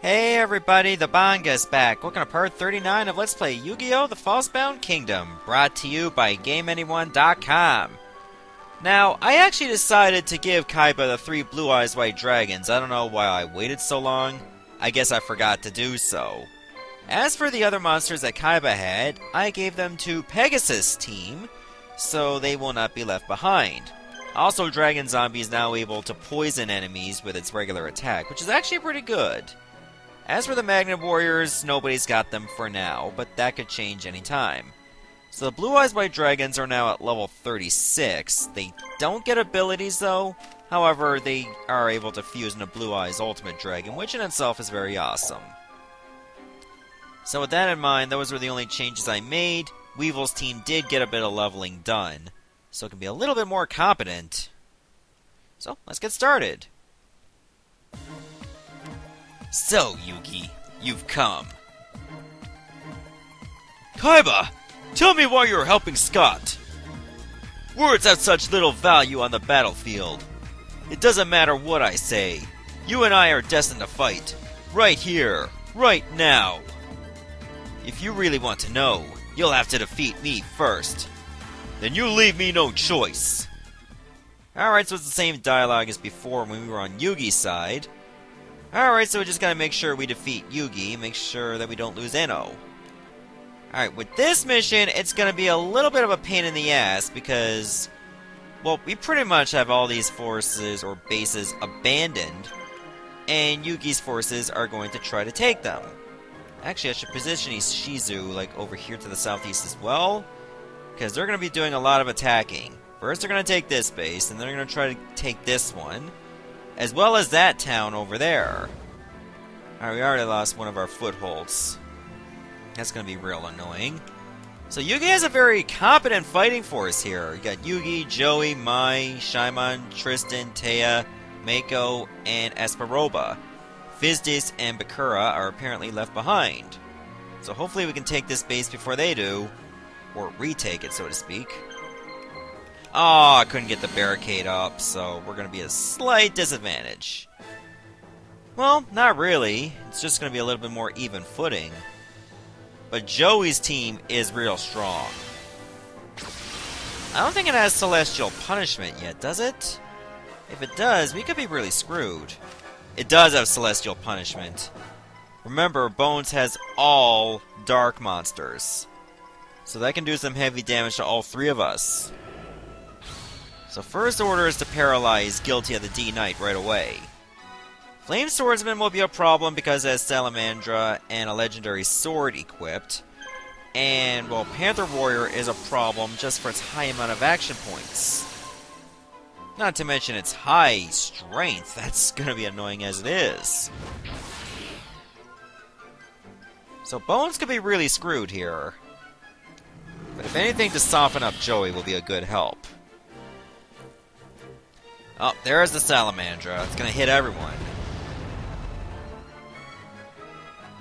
Hey everybody, the Banga's back. Welcome to part 39 of Let's Play Yu-Gi-Oh! The Falsebound Kingdom, brought to you by GameAnyone.com. Now, I actually decided to give Kaiba the 3 Blue Eyes White Dragons. I don't know why I waited so long. I guess I forgot to do so. As for the other monsters that Kaiba had, I gave them to Pegasus' team, so they will not be left behind. Also, Dragon Zombie is now able to poison enemies with its regular attack, which is actually pretty good. As for the Magnet Warriors, nobody's got them for now, but that could change anytime. So the Blue Eyes White Dragons are now at level 36. They don't get abilities though, however they are able to fuse into Blue Eyes Ultimate Dragon, which in itself is very awesome. So with that in mind, those were the only changes I made. Weevil's team did get a bit of leveling done, so it can be a little bit more competent. So, let's get started. So, Yugi, you've come. Kaiba, tell me why you're helping Scott. Words have such little value on the battlefield. It doesn't matter what I say. You and I are destined to fight. Right here, right now. If you really want to know, you'll have to defeat me first. Then you leave me no choice. Alright, so it's the same dialogue as before when we were on Yugi's side. Alright, so we just gotta make sure we defeat Yugi, make sure that we don't lose Enno. Alright, with this mission, it's gonna be a little bit of a pain in the ass because, well, we pretty much have all these forces or bases abandoned, and Yugi's forces are going to try to take them. Actually, I should position Shizu, like, over here to the southeast as well, because they're gonna be doing a lot of attacking. First, they're gonna take this base, and then they're gonna try to take this one, as well as that town over there. Alright, we already lost one of our footholds. That's gonna be real annoying. So Yugi has a very competent fighting force here. You got Yugi, Joey, Mai, Shyon, Tristan, Taya, Mako, and Esperoba. Fizdis and Bakura are apparently left behind. So hopefully we can take this base before they do. Or retake it, so to speak. Oh, I couldn't get the barricade up, so we're going to be at a slight disadvantage. Well, not really. It's just going to be a little bit more even footing. But Joey's team is real strong. I don't think it has Celestial Punishment yet, does it? If it does, we could be really screwed. It does have Celestial Punishment. Remember, Bones has all Dark Monsters. So that can do some heavy damage to all 3 of us. So first order is to paralyze Guilty of the D-Knight right away. Flame Swordsman will be a problem because it has Salamandra and a legendary sword equipped. And, well, Panther Warrior is a problem just for its high amount of action points. Not to mention its high strength, that's going to be annoying as it is. So Bones could be really screwed here. But if anything, to soften up Joey will be a good help. Oh, there's the Salamandra. It's gonna hit everyone.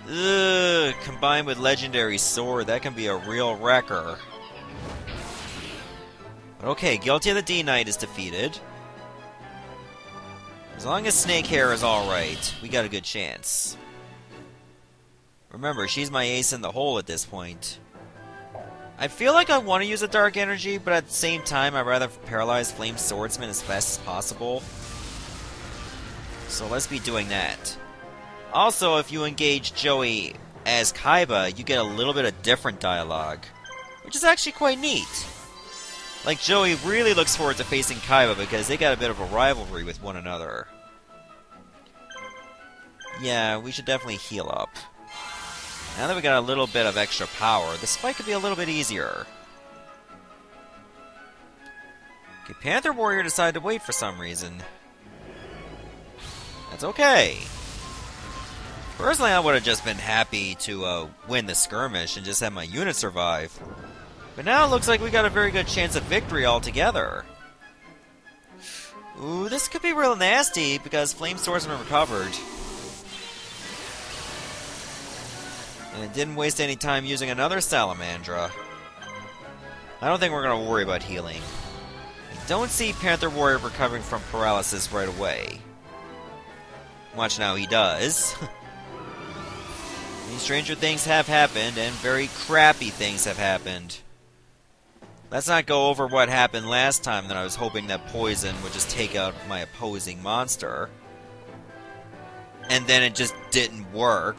Ugh, combined with Legendary Sword, that can be a real wrecker. But okay, Guilty of the D-Knight is defeated. As long as Snake Hair is alright, we got a good chance. Remember, she's my ace in the hole at this point. I feel like I want to use a Dark Energy, but at the same time, I'd rather paralyze Flame Swordsman as fast as possible. So let's be doing that. Also, if you engage Joey as Kaiba, you get a little bit of different dialogue, which is actually quite neat. Like, Joey really looks forward to facing Kaiba because they got a bit of a rivalry with one another. Yeah, we should definitely heal up. Now that we got a little bit of extra power, this fight could be a little bit easier. Okay, Panther Warrior decided to wait for some reason. That's okay. Personally, I would have just been happy to win the skirmish and just have my unit survive. But now it looks like we got a very good chance of victory altogether. Ooh, this could be real nasty because Flame Swordsman recovered. And it didn't waste any time using another Salamandra. I don't think we're going to worry about healing. I don't see Panther Warrior recovering from paralysis right away. Watch now, he does. Many stranger things have happened, and very crappy things have happened. Let's not go over what happened last time that I was hoping that poison would just take out my opposing monster. And then it just didn't work.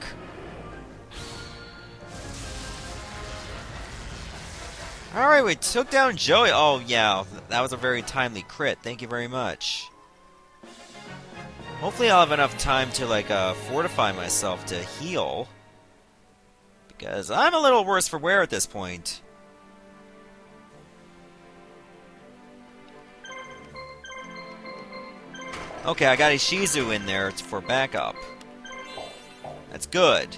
Alright, we took down Joey. Oh, yeah, that was a very timely crit. Thank you very much. Hopefully I'll have enough time to, like, fortify myself to heal. Because I'm a little worse for wear at this point. Okay, I got Ishizu in there for backup. That's good.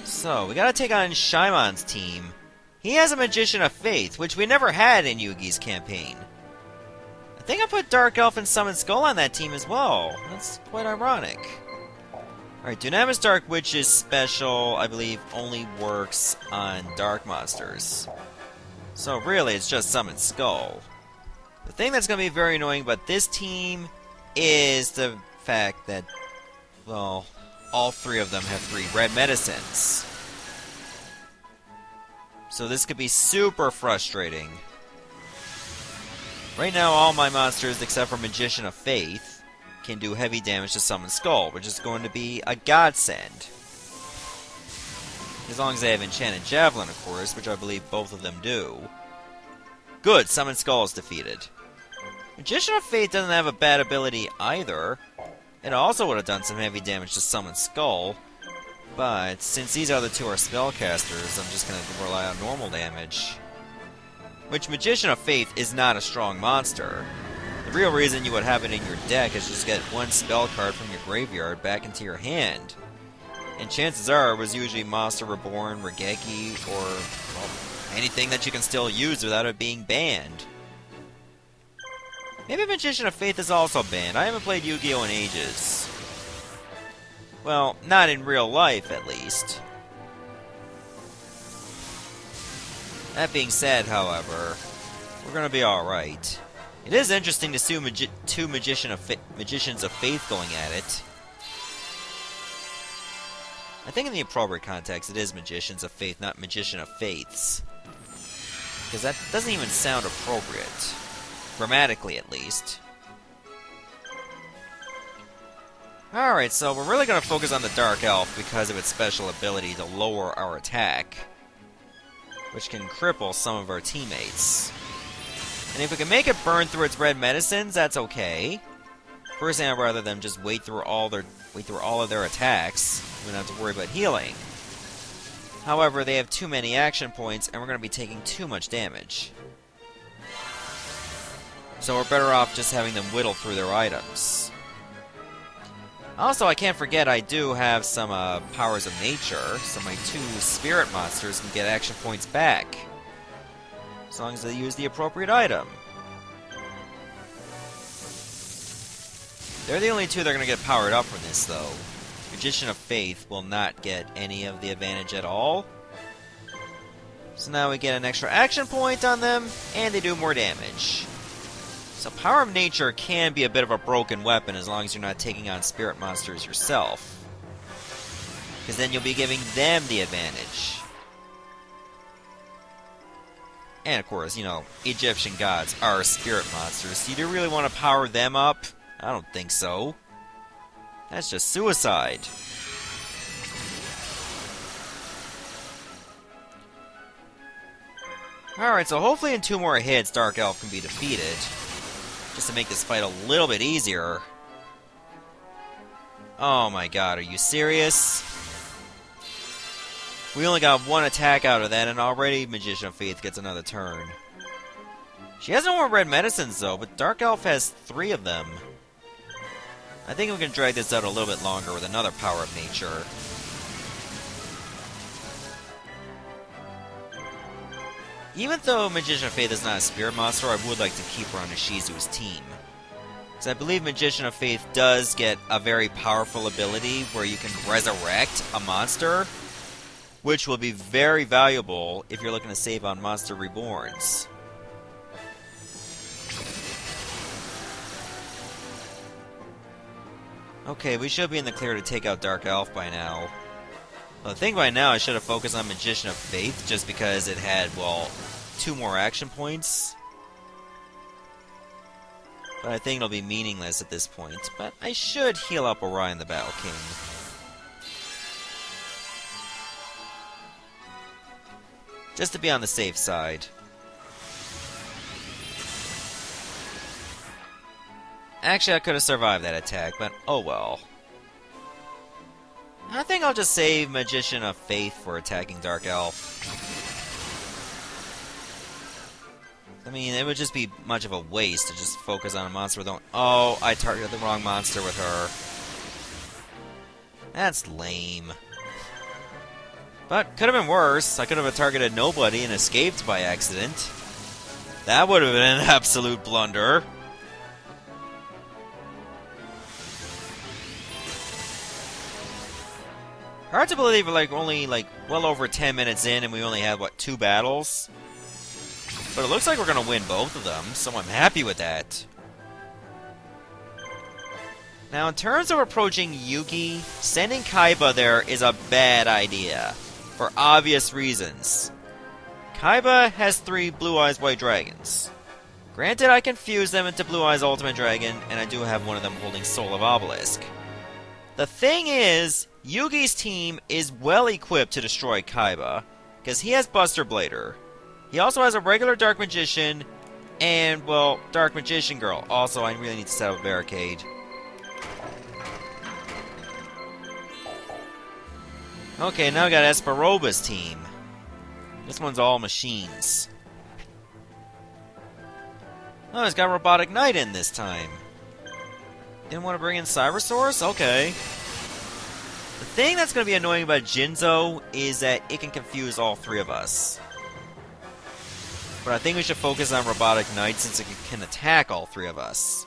So, we gotta take on Shaimon's team. He has a Magician of Faith, which we never had in Yugi's campaign. I think I put Dark Elf and Summon Skull on that team as well. That's quite ironic. Alright, Dunamis Dark Witch's special, I believe, only works on Dark Monsters. So really, it's just Summon Skull. The thing that's going to be very annoying about this team is the fact that, well, all three of them have 3 red medicines. So this could be super frustrating. Right now, all my monsters, except for Magician of Faith, can do heavy damage to Summon Skull, which is going to be a godsend. As long as they have Enchanted Javelin, of course, which I believe both of them do. Good, Summon Skull is defeated. Magician of Faith doesn't have a bad ability either. It also would have done some heavy damage to Summon Skull. But since these other 2 are spellcasters, I'm just going to rely on normal damage. Which Magician of Faith is not a strong monster. The real reason you would have it in your deck is just get 1 spell card from your graveyard back into your hand. And chances are it was usually Monster Reborn, Regeki, or well, anything that you can still use without it being banned. Maybe Magician of Faith is also banned. I haven't played Yu-Gi-Oh! In ages. Well, not in real life, at least. That being said, however, we're gonna be alright. It is interesting to see 2 Magicians of Faith going at it. I think in the appropriate context, it is Magicians of Faith, not Magician of Faiths. Because that doesn't even sound appropriate. Grammatically, at least. Alright, so we're really going to focus on the Dark Elf because of its special ability to lower our attack, which can cripple some of our teammates. And if we can make it burn through its red medicines, that's okay. Personally, I'd rather them just wait through all of their attacks. We don't have to worry about healing. However, they have too many action points, and we're going to be taking too much damage. So we're better off just having them whittle through their items. Also, I can't forget I do have some powers of nature, so my 2 spirit monsters can get action points back. As long as they use the appropriate item. They're the only 2 that are going to get powered up from this, though. Magician of Faith will not get any of the advantage at all. So now we get an extra action point on them, and they do more damage. So Power of Nature can be a bit of a broken weapon as long as you're not taking on spirit monsters yourself. Because then you'll be giving them the advantage. And of course, you know, Egyptian gods are spirit monsters, so you do really want to power them up? I don't think so. That's just suicide. Alright, so hopefully in 2 more hits, Dark Elf can be defeated. Just to make this fight a little bit easier. Oh my god, are you serious? We only got 1 attack out of that, and already Magician of Faith gets another turn. She has no more red medicines, though, but Dark Elf has 3 of them. I think we can drag this out a little bit longer with another Power of Nature. Even though Magician of Faith is not a spirit monster, I would like to keep her on Ishizu's team. Because I believe Magician of Faith does get a very powerful ability where you can resurrect a monster, which will be very valuable if you're looking to save on Monster Reborns. Okay, we should be in the clear to take out Dark Elf by now. Well, I think right now I should have focused on Magician of Faith, just because it had, well, 2 more action points. But I think it'll be meaningless at this point. But I should heal up Orion the Battle King. Just to be on the safe side. Actually, I could have survived that attack, but oh well. I think I'll just save Magician of Faith for attacking Dark Elf. I mean, it would just be much of a waste to just focus on a monster with... Oh, I targeted the wrong monster with her. That's lame. But could have been worse. I could have targeted nobody and escaped by accident. That would have been an absolute blunder. Hard to believe we're only well over 10 minutes in and we only had, what, 2 battles? But it looks like we're going to win both of them, so I'm happy with that. Now, in terms of approaching Yugi, sending Kaiba there is a bad idea. For obvious reasons. Kaiba has 3 Blue Eyes White Dragons. Granted, I confused them into Blue Eyes Ultimate Dragon, and I do have one of them holding Soul of Obelisk. The thing is, Yugi's team is well equipped to destroy Kaiba, because he has Buster Blader. He also has a regular Dark Magician, and, well, Dark Magician Girl. Also, I really need to set up a barricade. Okay, now we got Esperoba's team. This one's all machines. Oh, it's got Robotic Knight in this time. Didn't want to bring in Cybersource? Okay. The thing that's going to be annoying about Jinzo is that it can confuse all 3 of us. But I think we should focus on Robotic Knight since it can attack all 3 of us.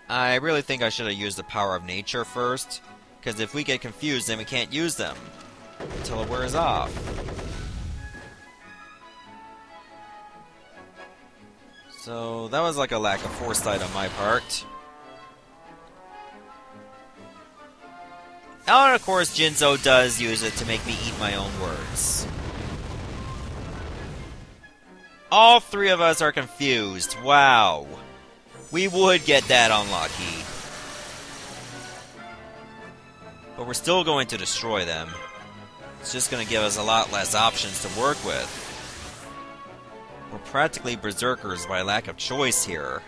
I really think I should have used the Power of Nature first, because if we get confused then we can't use them until it wears off. So that was like a lack of foresight on my part. Oh, and of course Jinzo does use it to make me eat my own words. All 3 of us are confused. Wow. We would get that unlucky. But we're still going to destroy them. It's just going to give us a lot less options to work with. We're practically berserkers by lack of choice here.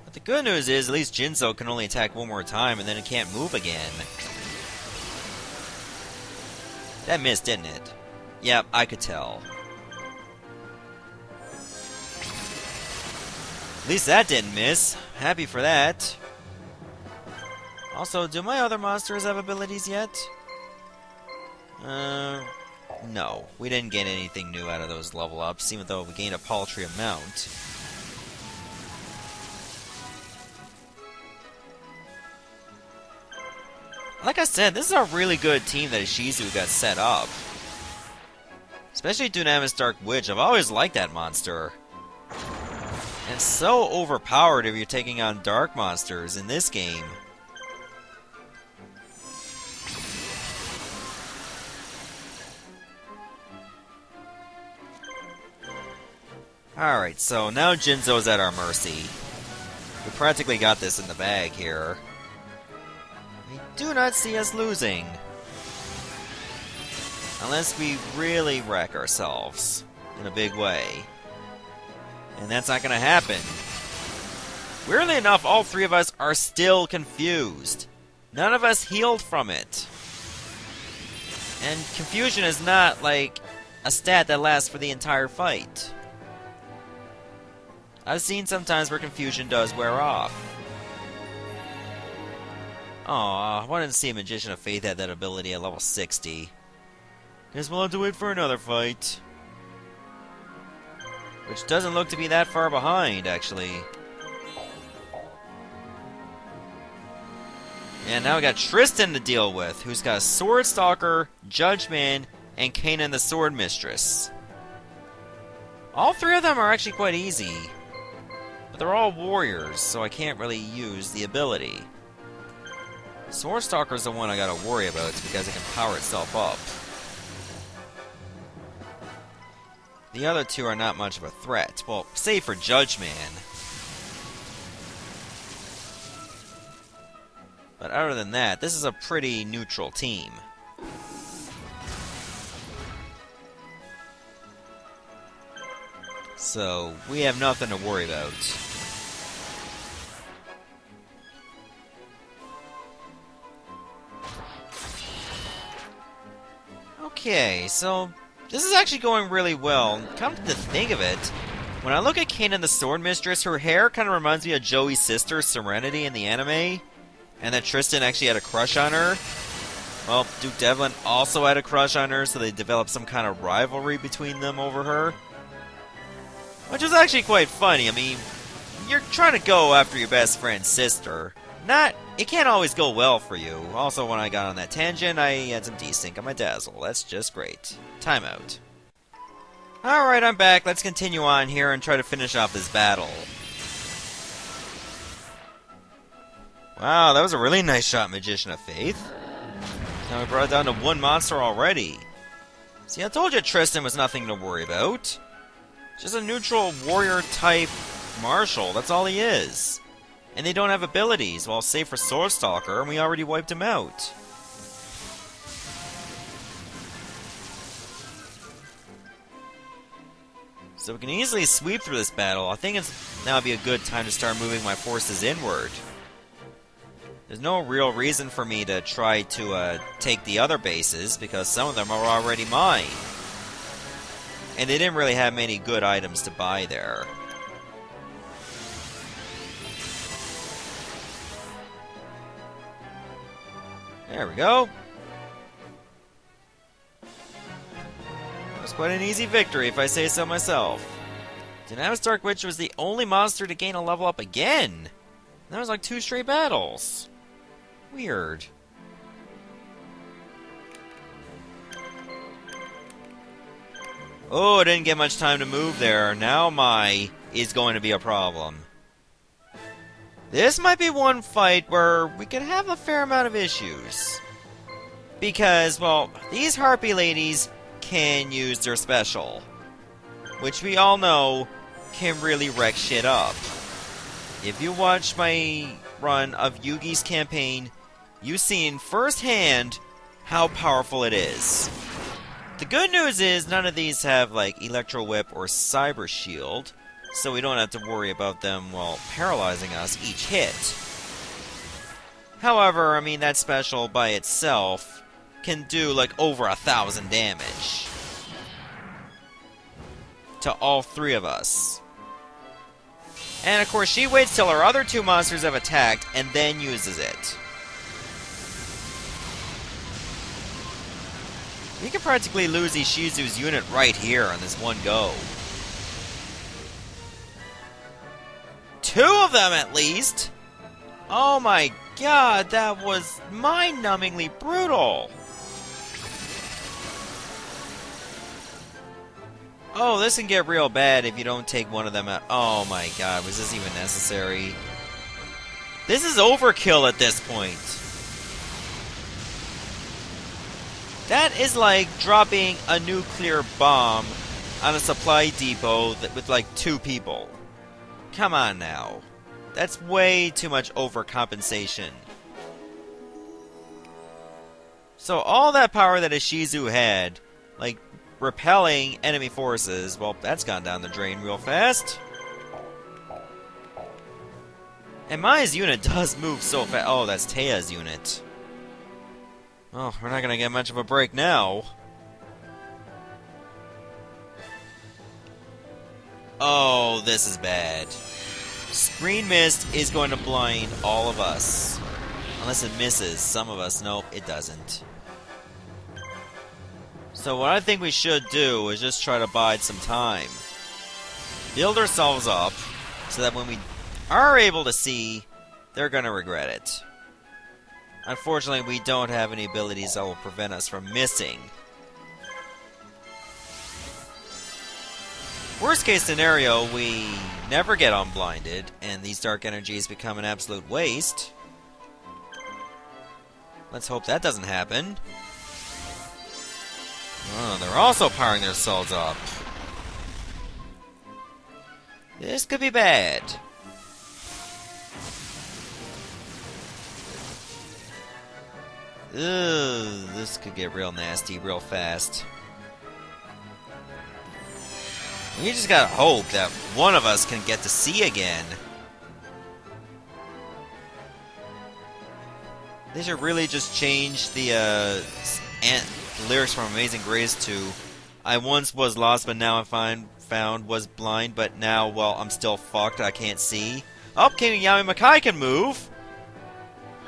But the good news is, at least Jinzo can only attack 1 more time and then it can't move again. That missed, didn't it? Yep, I could tell. At least that didn't miss. Happy for that. Also, do my other monsters have abilities yet? No. We didn't get anything new out of those level ups, even though we gained a paltry amount. Like I said, this is a really good team that Ishizu got set up. Especially Dunamis Dark Witch. I've always liked that monster. And it's so overpowered if you're taking on dark monsters in this game. Alright, so now Jinzo's at our mercy. We practically got this in the bag here. I do not see us losing. Unless we really wreck ourselves in a big way. And that's not going to happen. Weirdly enough, all 3 of us are still confused. None of us healed from it. And confusion is not like a stat that lasts for the entire fight. I've seen sometimes where confusion does wear off. Aw, I wanted to see a Magician of Faith had that ability at level 60. Guess we'll have to wait for another fight. Which doesn't look to be that far behind, actually. And now we got Tristan to deal with, who's got Sword Stalker, Judgment, and Kanan the Sword Mistress. All three of them are actually quite easy. But they're all warriors, so I can't really use the ability. Sword Stalker's the one I gotta worry about because it can power itself up. The other two are not much of a threat. Well, save for Judgment. But other than that, this is a pretty neutral team. So, we have nothing to worry about. Okay, so this is actually going really well. Come to think of it, when I look at Kanan the Sword Mistress, her hair kind of reminds me of Joey's sister, Serenity, in the anime. And that Tristan actually had a crush on her. Well, Duke Devlin also had a crush on her, so they developed some kind of rivalry between them over her. Which is actually quite funny. I mean, you're trying to go after your best friend's sister. It can't always go well for you. Also, when I got on that tangent, I had some desync on my Dazzle. That's just great. Timeout. Alright, I'm back. Let's continue on here and try to finish off this battle. Wow, that was a really nice shot, Magician of Faith. Now we brought it down to one monster already. See, I told you Tristan was nothing to worry about. Just a neutral warrior-type marshal, that's all he is. And they don't have abilities, well, save for Sword Stalker, and we already wiped him out. So we can easily sweep through this battle. I think it's now would be a good time to start moving my forces inward. There's no real reason for me to try to take the other bases, because some of them are already mine. And they didn't really have many good items to buy there. There we go. That was quite an easy victory, if I say so myself. Dynamis Dark Witch was the only monster to gain a level up again. That was like 2 straight battles. Weird. Oh, I didn't get much time to move there. Now my is going to be a problem. This might be one fight where we could have a fair amount of issues. Because, well, these Harpy ladies can use their special. Which we all know can really wreck shit up. If you watch my run of Yugi's campaign, you've seen firsthand how powerful it is. The good news is none of these have like Electro Whip or Cyber Shield, so we don't have to worry about them, well, paralyzing us each hit. However, I mean, that special by itself can do like over 1,000 damage to all 3 of us. And of course, she waits till her other 2 monsters have attacked and then uses it. We could practically lose Ishizu's unit right here on this one go. 2 of them at least! Oh my god, that was mind-numbingly brutal! Oh, this can get real bad if you don't take one of them out. Oh my god, was this even necessary? This is overkill at this point. That is like dropping a nuclear bomb on a supply depot with like 2 people. Come on now. That's way too much overcompensation. So all that power that Ishizu had, like repelling enemy forces, well, that's gone down the drain real fast. And Maya's unit does move so fast. Oh, that's Teia's unit. Oh, we're not gonna get much of a break now. Oh, this is bad. Screen Mist is going to blind all of us. Unless it misses some of us. Nope, it doesn't. So what I think we should do is just try to bide some time. Build ourselves up, so that when we are able to see, they're gonna regret it. Unfortunately, we don't have any abilities that will prevent us from missing. Worst case scenario, we never get unblinded, and these dark energies become an absolute waste. Let's hope that doesn't happen. Oh, they're also powering their cells up. This could be bad. Ugh, this could get real nasty real fast. We just gotta hope that one of us can get to see again. They should really just change the lyrics from Amazing Grace to I once was lost, but now I'm found, was blind, but now, well, I'm still fucked, I can't see. Oh, King Yami Makai can move!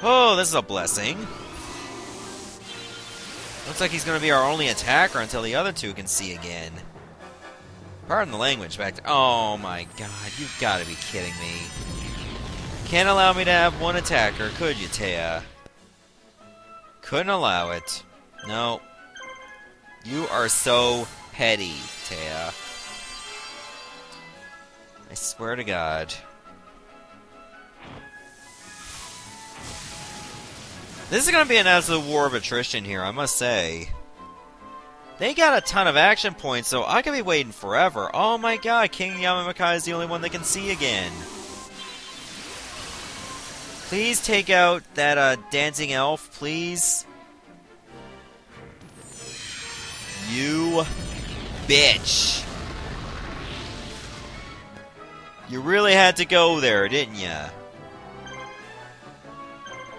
Oh, this is a blessing. Looks like he's gonna be our only attacker until the other two can see again. Pardon the language back there. Oh my god, you've gotta be kidding me. Can't allow me to have one attacker, could you, Taya? Couldn't allow it. No. You are so petty, Taya. I swear to God. This is gonna be an absolute war of attrition here, I must say. They got a ton of action points, so I could be waiting forever. Oh my god, King Yamamakai is the only one that can see again. Please take out that dancing elf, please. You bitch. You really had to go there, didn't ya?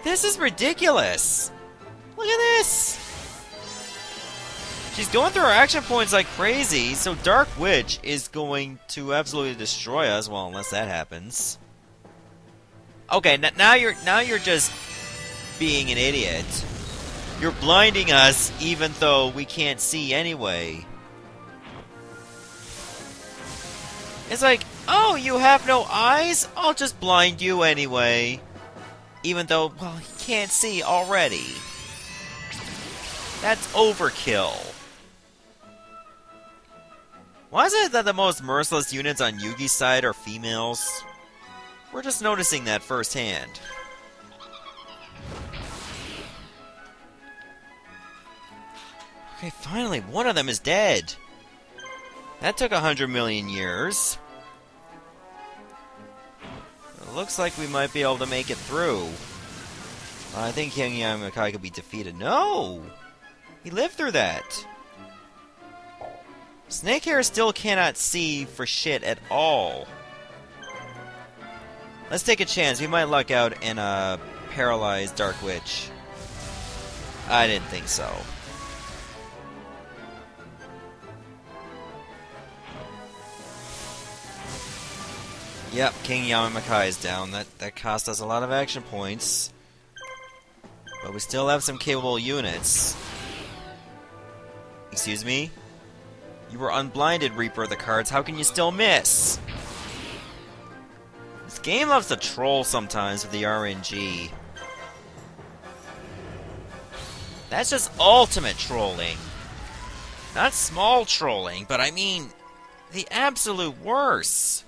This is ridiculous. Look at this. She's going through her action points like crazy, so Dark Witch is going to absolutely destroy us. Well, unless that happens. Okay, now you're just being an idiot. You're blinding us even though we can't see anyway. It's like, oh, you have no eyes? I'll just blind you anyway. Even though, well, you can't see already. That's overkill. Why is it that the most merciless units on Yugi's side are females? We're just noticing that firsthand. Okay, finally, one of them is dead. That took 100 million years. It looks like we might be able to make it through. I think King Yamakai could be defeated. No! He lived through that. Snakehair still cannot see for shit at all. Let's take a chance. We might luck out and paralyze Dark Witch. I didn't think so. Yep, King Yamamakai is down. That cost us a lot of action points. But we still have some capable units. Excuse me? You were unblinded, Reaper of the Cards. How can you still miss? This game loves to troll sometimes with the RNG. That's just ultimate trolling. Not small trolling, but I mean the absolute worst.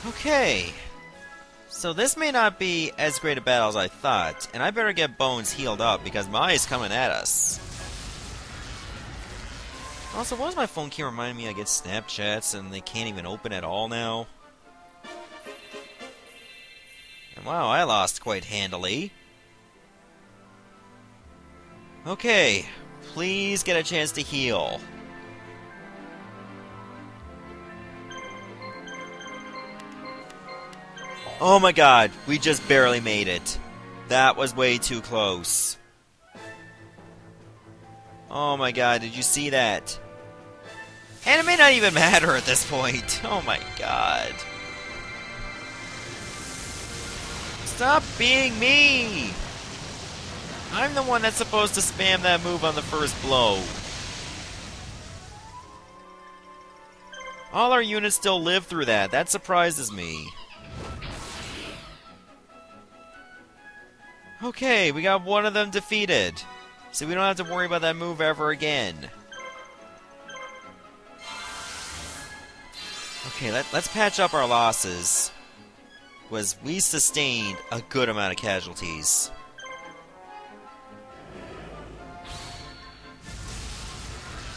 Okay. So this may not be as great a battle as I thought, and I better get Bones healed up because Mai's coming at us. Also, why does my phone keep reminding me I get Snapchats and they can't even open at all now? And wow, I lost quite handily. Okay, please get a chance to heal. Oh my god, we just barely made it. That was way too close. Oh my god, did you see that? And it may not even matter at this point. Oh my god. Stop being me! I'm the one that's supposed to spam that move on the first blow. All our units still live through that. That surprises me. Okay, we got one of them defeated. So we don't have to worry about that move ever again. Okay, let's patch up our losses. We sustained a good amount of casualties.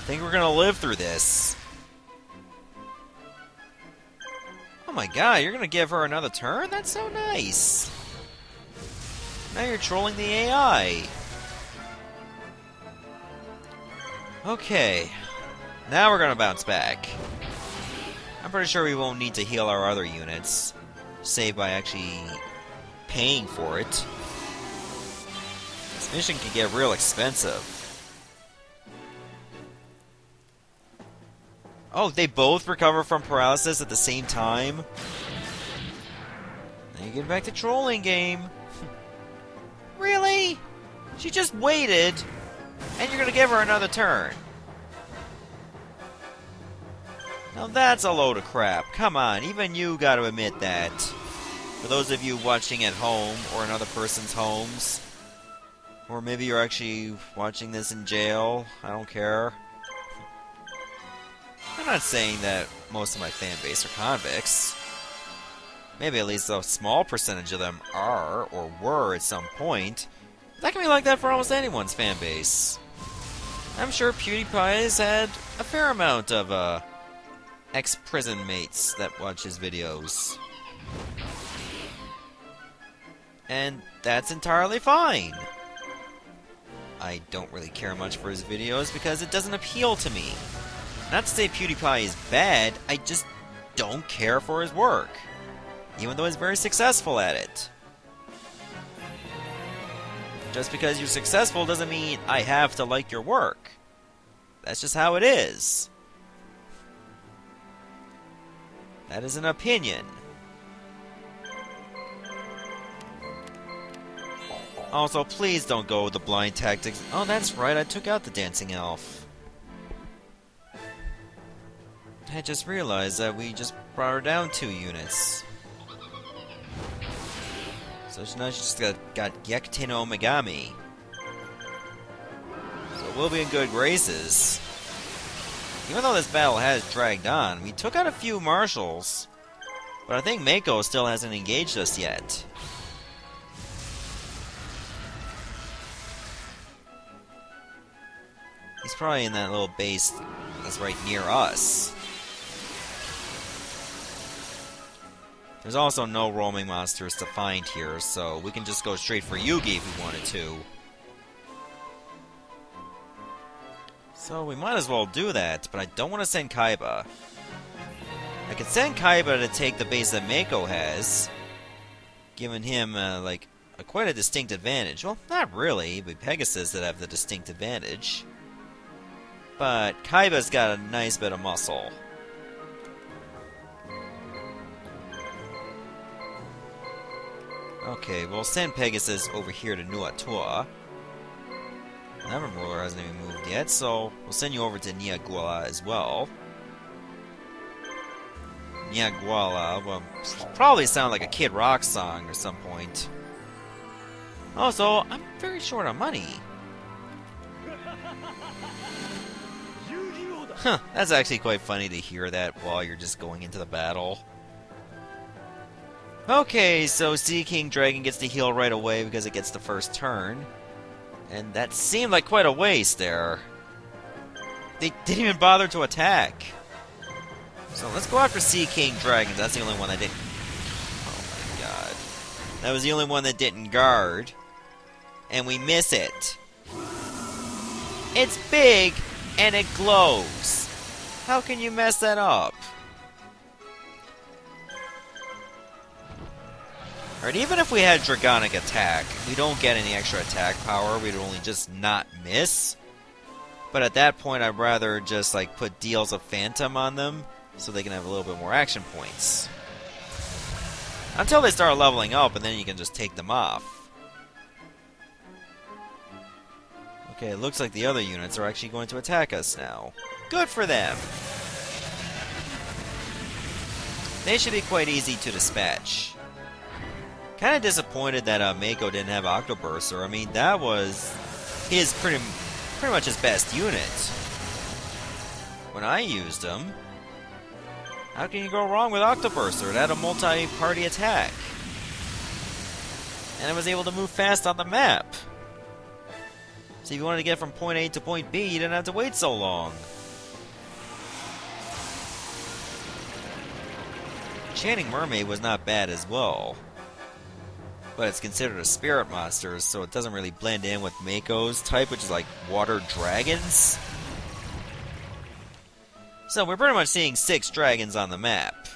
I think we're gonna live through this. Oh my god, you're gonna give her another turn? That's so nice. Now you're trolling the AI. Okay, now we're gonna bounce back. I'm pretty sure we won't need to heal our other units, save by actually paying for it. This mission can get real expensive. Oh, they both recover from paralysis at the same time? Now you get back to trolling game. Really? She just waited, and you're gonna give her another turn. Now that's a load of crap. Come on, even you gotta admit that. For those of you watching at home, or in other person's homes, or maybe you're actually watching this in jail, I don't care. I'm not saying that most of my fan base are convicts. Maybe at least a small percentage of them are, or were at some point. That can be like that for almost anyone's fan base. I'm sure PewDiePie's had a fair amount of, ex-prison mates that watch his videos. And that's entirely fine. I don't really care much for his videos because it doesn't appeal to me. Not to say PewDiePie is bad, I just don't care for his work. Even though he's very successful at it. Just because you're successful doesn't mean I have to like your work. That's just how it is. That is an opinion. Also, please don't go with the blind tactics. Oh, that's right, I took out the dancing elf. I just realized that we just brought her down 2 units. So now she just got Gyekute no Megami. So we'll be in good graces. Even though this battle has dragged on, we took out a few marshals. But I think Mako still hasn't engaged us yet. He's probably in that little base that's right near us. There's also no roaming monsters to find here, so we can just go straight for Yugi if we wanted to. So we might as well do that, but I don't want to send Kaiba. I could send Kaiba to take the base that Mako has, giving him, quite a distinct advantage. Well, not really, but Pegasus that have the distinct advantage. But Kaiba's got a nice bit of muscle. Okay, we'll send Pegasus over here to Nuatua. Never Ruler hasn't even moved yet, so we'll send you over to Niaguala as well. Niaguala will probably sound like a Kid Rock song at some point. Also, I'm very short on money. Huh, that's actually quite funny to hear that while you're just going into the battle. Okay, so Sea King Dragon gets to heal right away because it gets the first turn. And that seemed like quite a waste there. They didn't even bother to attack. So let's go after Sea King Dragons. That's the only one that didn't... Oh my god. That was the only one that didn't guard. And we miss it. It's big and it glows. How can you mess that up? Alright, even if we had Dragonic Attack, we don't get any extra attack power, we'd only just not miss. But at that point, I'd rather just, put Deals of Phantom on them, so they can have a little bit more action points. Until they start leveling up, and then you can just take them off. Okay, it looks like the other units are actually going to attack us now. Good for them! They should be quite easy to dispatch. Kinda disappointed that Mako didn't have Octoburster. I mean, that was his pretty much his best unit. When I used him, how can you go wrong with Octoburster? It had a multi-party attack. And it was able to move fast on the map. So if you wanted to get from point A to point B, you didn't have to wait so long. Chanting Mermaid was not bad as well. But it's considered a spirit monster, so it doesn't really blend in with Mako's type, which is like water dragons. So we're pretty much seeing 6 dragons on the map,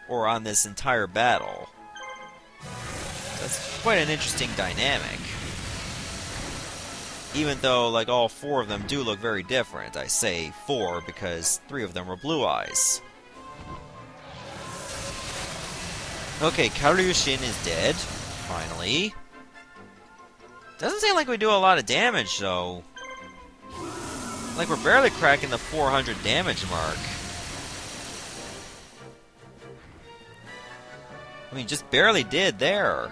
or on this entire battle. That's quite an interesting dynamic. Even though, like, all 4 of them do look very different. I say 4 because 3 of them were blue eyes. Okay, Karyushin is dead. Finally. Doesn't seem like we do a lot of damage, though. Like, we're barely cracking the 400 damage mark. I mean, just barely did there.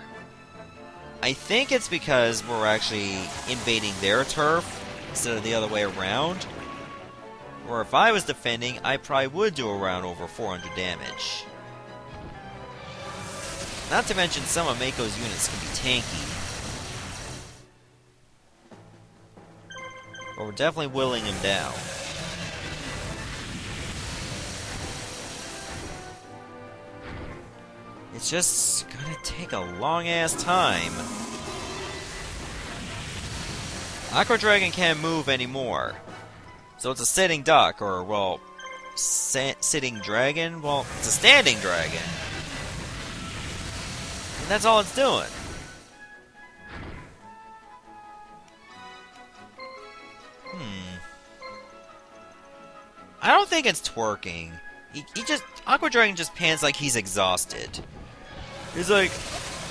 I think it's because we're actually invading their turf instead of the other way around. Or if I was defending, I probably would do around over 400 damage. Not to mention some of Mako's units can be tanky. But we're definitely whittling him down. It's just gonna take a long-ass time. Aqua Dragon can't move anymore. So it's a sitting duck, or, well, sitting dragon? Well, it's a standing dragon. And that's all it's doing. I don't think it's twerking. Aqua Dragon just pans like he's exhausted. He's like,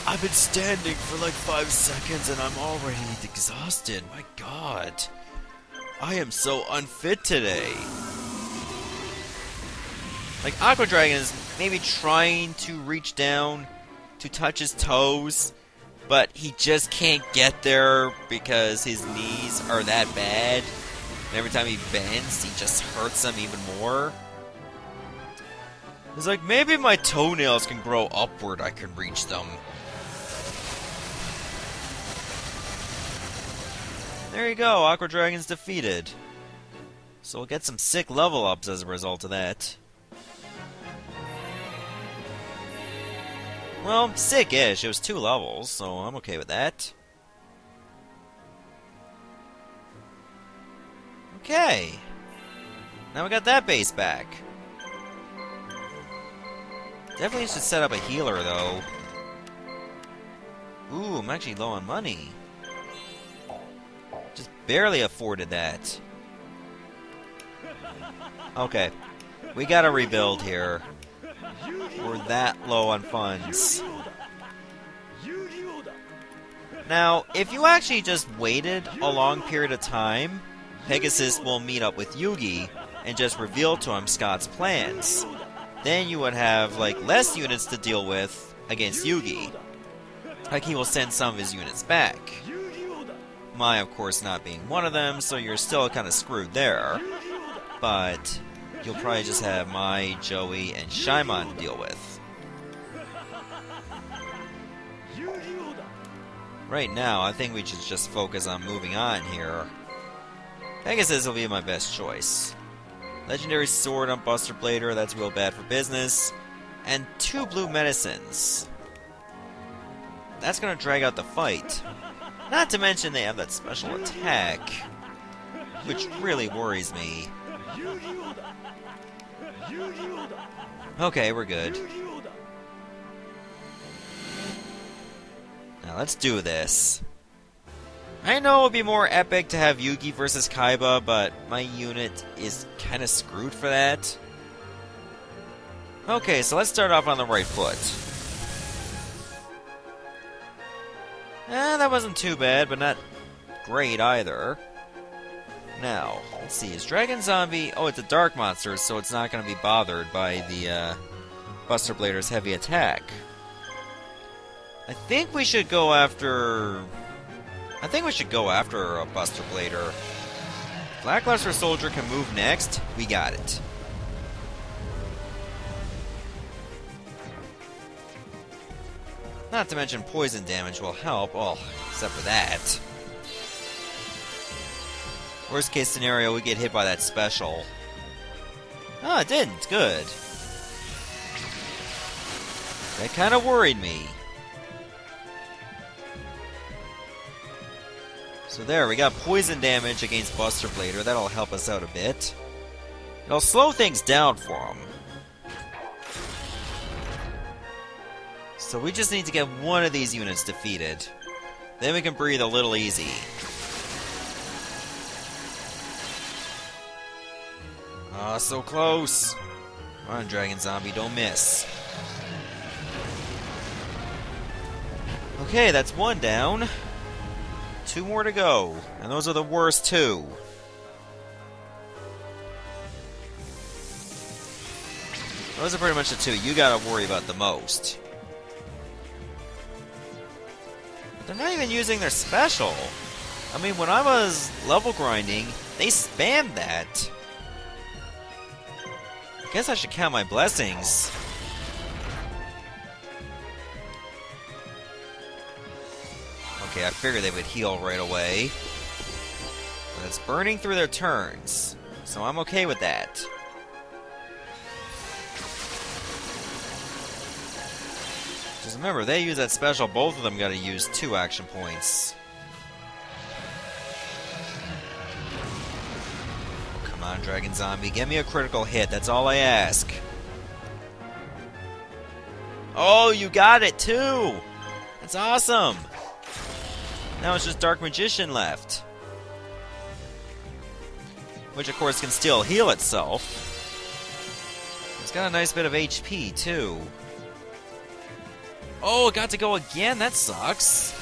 I've been standing for like 5 seconds and I'm already exhausted. My god. I am so unfit today. Like, Aqua Dragon is maybe trying to reach down to touch his toes, but he just can't get there because his knees are that bad. And every time he bends, he just hurts them even more. It's like, maybe my toenails can grow upward, I can reach them. There you go, Aqua Dragon's defeated. So we'll get some sick level ups as a result of that. Well, sick-ish. It was 2 levels, so I'm okay with that. Okay. Now we got that base back. Definitely should set up a healer, though. Ooh, I'm actually low on money. Just barely afforded that. Okay. We gotta rebuild here. We're that low on funds. Now, if you actually just waited a long period of time, Pegasus will meet up with Yugi and just reveal to him Scott's plans. Then you would have, like, less units to deal with against Yugi. Like, he will send some of his units back. Mai, of course, not being one of them, so you're still kind of screwed there. But you'll probably just have Mai, Joey, and Shymon to deal with. Right now, I think we should just focus on moving on here. Pegasus will be my best choice. Legendary Sword on Buster Blader, that's real bad for business. And 2 blue medicines. That's gonna drag out the fight. Not to mention they have that special attack, which really worries me. Okay, we're good. Now let's do this. I know it would be more epic to have Yugi versus Kaiba, but my unit is kind of screwed for that. Okay, so let's start off on the right foot. That wasn't too bad, but not great either. Now, let's see, is Dragon Zombie... Oh, it's a dark monster, so it's not going to be bothered by the Buster Blader's heavy attack. I think we should go after a Buster Blader. Lackluster Soldier can move next. We got it. Not to mention poison damage will help. Well, except for that. Worst case scenario, we get hit by that special. Oh, it didn't. Good. That kind of worried me. So there, we got poison damage against Buster Blader. That'll help us out a bit. It'll slow things down for him. So we just need to get one of these units defeated. Then we can breathe a little easy. Ah, so close. Come on, Dragon Zombie, don't miss. Okay, that's one down. 2 more to go. And those are the worst 2. Those are pretty much the 2 you gotta worry about the most. They're not even using their special. I mean, when I was level grinding, they spammed that. I guess I should count my blessings. Okay, I figured they would heal right away. But it's burning through their turns, so I'm okay with that. Just remember, they use that special, both of them gotta use 2 action points. Oh, come on, Dragon Zombie, get me a critical hit, that's all I ask. Oh, you got it too! That's awesome! Now it's just Dark Magician left. Which of course can still heal itself. It's got a nice bit of HP too. Oh, it got to go again? That sucks.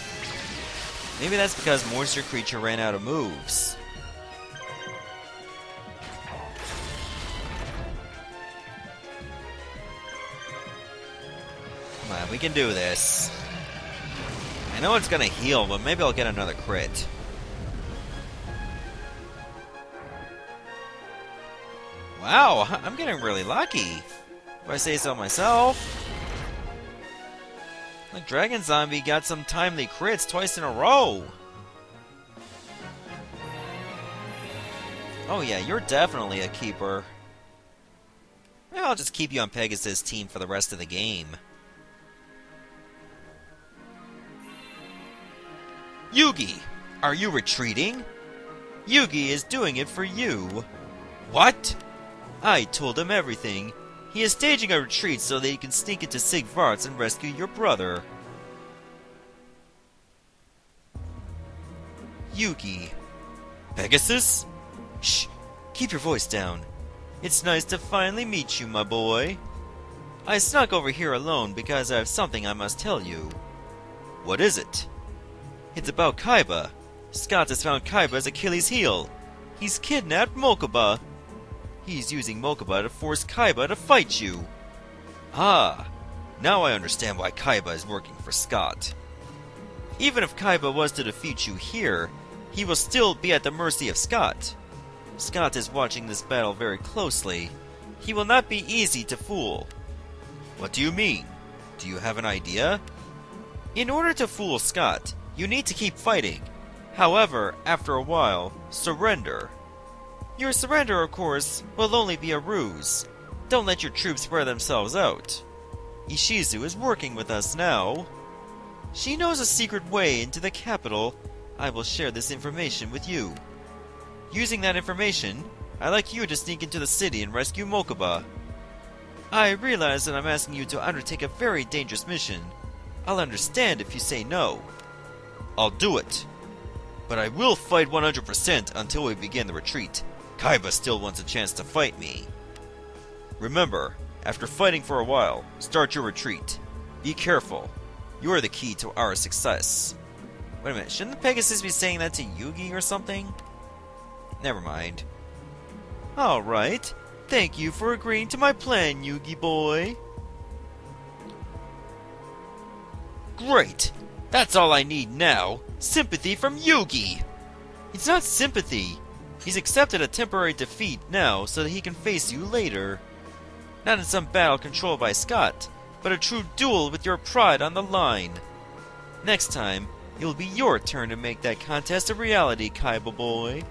Maybe that's because Moisture Creature ran out of moves. Come on, we can do this. I know it's gonna heal, but maybe I'll get another crit. Wow, I'm getting really lucky, if I say so myself. Like, Dragon Zombie got some timely crits twice in a row. Oh yeah, you're definitely a keeper. Well, I'll just keep you on Pegasus' team for the rest of the game. Yugi, are you retreating? Yugi is doing it for you. What? I told him everything. He is staging a retreat so that he can sneak into Sigvarts and rescue your brother. Yugi. Pegasus? Shh, keep your voice down. It's nice to finally meet you, my boy. I snuck over here alone because I have something I must tell you. What is it? It's about Kaiba. Scott has found Kaiba's Achilles heel. He's kidnapped Mokuba. He's using Mokuba to force Kaiba to fight you. Ah, now I understand why Kaiba is working for Scott. Even if Kaiba was to defeat you here, he will still be at the mercy of Scott. Scott is watching this battle very closely. He will not be easy to fool. What do you mean? Do you have an idea? In order to fool Scott, you need to keep fighting. However, after a while, surrender. Your surrender, of course, will only be a ruse. Don't let your troops spread themselves out. Ishizu is working with us now. She knows a secret way into the capital. I will share this information with you. Using that information, I'd like you to sneak into the city and rescue Mokuba. I realize that I'm asking you to undertake a very dangerous mission. I'll understand if you say no. I'll do it. But I will fight 100% until we begin the retreat. Kaiba still wants a chance to fight me. Remember, after fighting for a while, start your retreat. Be careful. You are the key to our success. Wait a minute, shouldn't Pegasus be saying that to Yugi or something? Never mind. Alright, thank you for agreeing to my plan, Yugi boy. Great! That's all I need now! Sympathy from Yugi! It's not sympathy. He's accepted a temporary defeat now so that he can face you later. Not in some battle controlled by Scott, but a true duel with your pride on the line. Next time, it'll be your turn to make that contest a reality, Kaiba boy.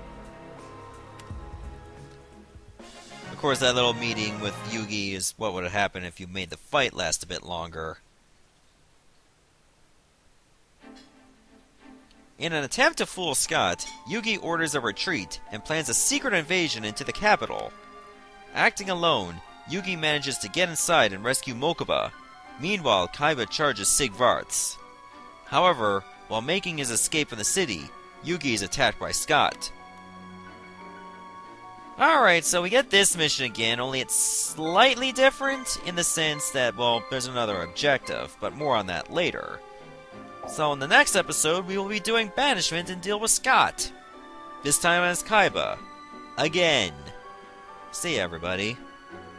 Of course, that little meeting with Yugi is what would have happened if you made the fight last a bit longer. In an attempt to fool Scott, Yugi orders a retreat and plans a secret invasion into the capital. Acting alone, Yugi manages to get inside and rescue Mokuba. Meanwhile, Kaiba charges Sigvarts. However, while making his escape from the city, Yugi is attacked by Scott. Alright, so we get this mission again, only it's slightly different in the sense that, well, there's another objective, but more on that later. So in the next episode, we will be doing banishment and deal with Scott. This time as Kaiba. Again. See ya, everybody.